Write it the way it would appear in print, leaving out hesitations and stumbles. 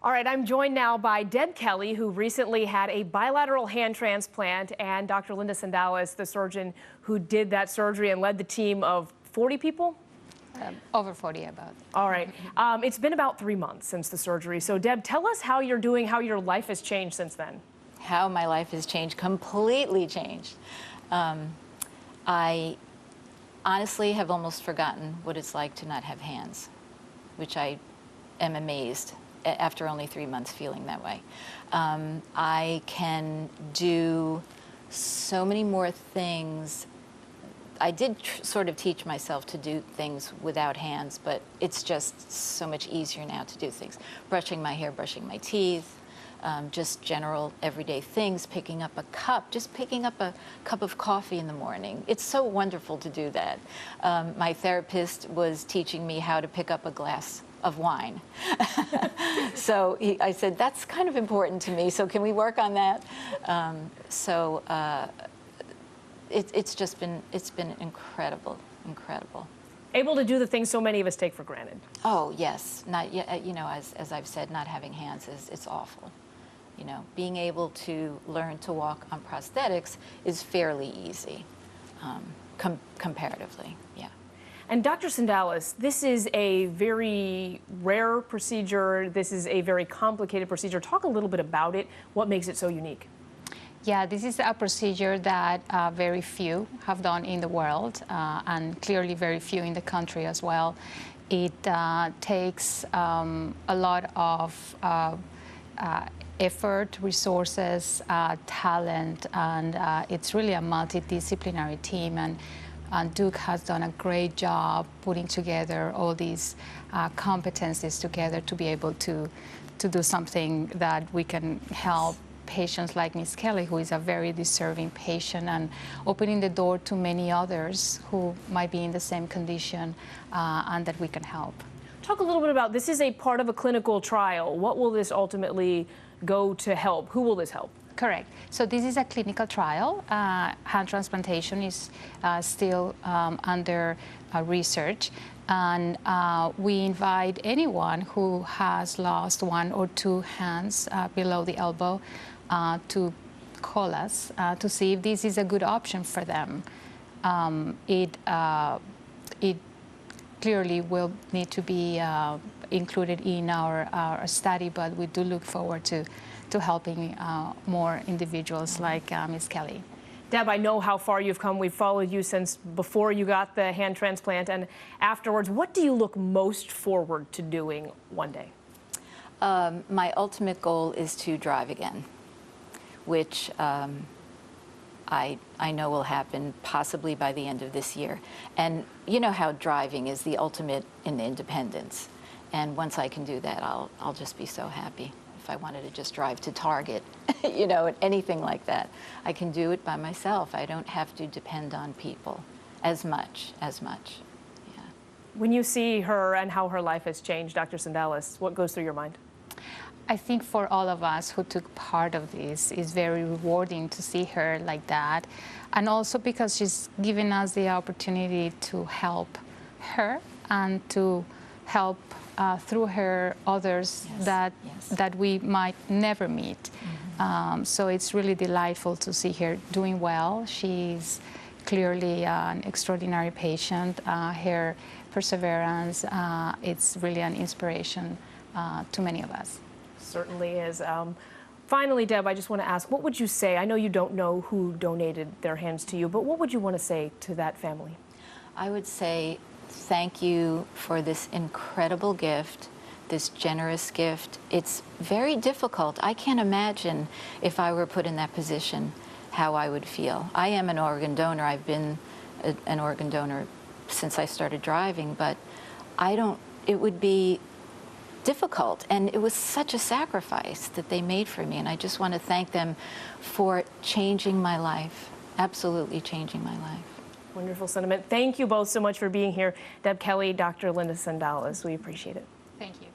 All right, I'm joined now by Deb Kelly, who recently had a bilateral hand transplant, and Dr. Linda Sandalis, the surgeon who did that surgery and led the team of 40 people? Over 40 about. All right. It's been about 3 months since the surgery. So, Deb, tell us how you're doing, how your life has changed since then. How my life has changed, completely changed. I honestly have almost forgotten what it's like to not have hands, which I am amazed after only 3 months feeling that way. I can do so many more things. I did sort of teach myself to do things without hands, but it's just so much easier now to do things. Brushing my hair, brushing my teeth, just general everyday things, picking up a cup, just picking up a cup of coffee in the morning. It's so wonderful to do that. My therapist was teaching me how to pick up a glass of wine. So I said, that's kind of important to me, so can we work on that? It's been incredible. Able to do the things so many of us take for granted. Oh yes, not yet. You know, as I've said, not having hands it's awful. You know, being able to learn to walk on prosthetics is fairly easy, comparatively. Yeah. And Dr. Sandalis, this is a very rare procedure. This is a very complicated procedure. Talk a little bit about it. What makes it so unique? Yeah, this is a procedure that very few have done in the world, and clearly very few in the country as well. It takes a lot of effort, resources, talent, and it's really a multidisciplinary team. And Duke has done a great job putting together all these competencies together to be able to do something that we can help patients like Miss Kelly, who is a very deserving patient, and opening the door to many others who might be in the same condition and that we can help. Talk a little bit about, this is a part of a clinical trial. What will this ultimately go to help? Who will this help? Correct. So this is a clinical trial. Hand transplantation is still under research. And we invite anyone who has lost 1 or 2 hands below the elbow to call us to see if this is a good option for them. It clearly will need to be included in our study, but we do look forward to helping more individuals like Ms. Kelly. Deb, I know how far you've come. We've followed you since before you got the hand transplant and afterwards. What do you look most forward to doing one day? My ultimate goal is to drive again, which I know will happen possibly by the end of this year. And you know how driving is the ultimate in independence. And once I can do that, I'll just be so happy. If I wanted to just drive to Target, you know, anything like that, I can do it by myself. I don't have to depend on people as much. Yeah. When you see her and how her life has changed, Dr. Sandalis, what goes through your mind? I think for all of us who took part of this, it's very rewarding to see her like that. And also because she's given us the opportunity to help her and to help through her others that we might never meet. Mm-hmm. So it's really delightful to see her doing well. She's clearly an extraordinary patient. Her perseverance, it's really an inspiration to many of us. Certainly is. Finally, Deb, I just want to ask, what would you say? I know you don't know who donated their hands to you, but what would you want to say to that family? I would say thank you for this incredible gift, this generous gift. It's very difficult. I can't imagine if I were put in that position how I would feel. I am an organ donor. I've been an organ donor since I started driving, but it would be difficult, and it was such a sacrifice that they made for me, and I just want to thank them for changing my life, absolutely changing my life. Wonderful sentiment. Thank you both so much for being here. Deb Kelly, Dr. Linda Sandalis. We appreciate it. Thank you.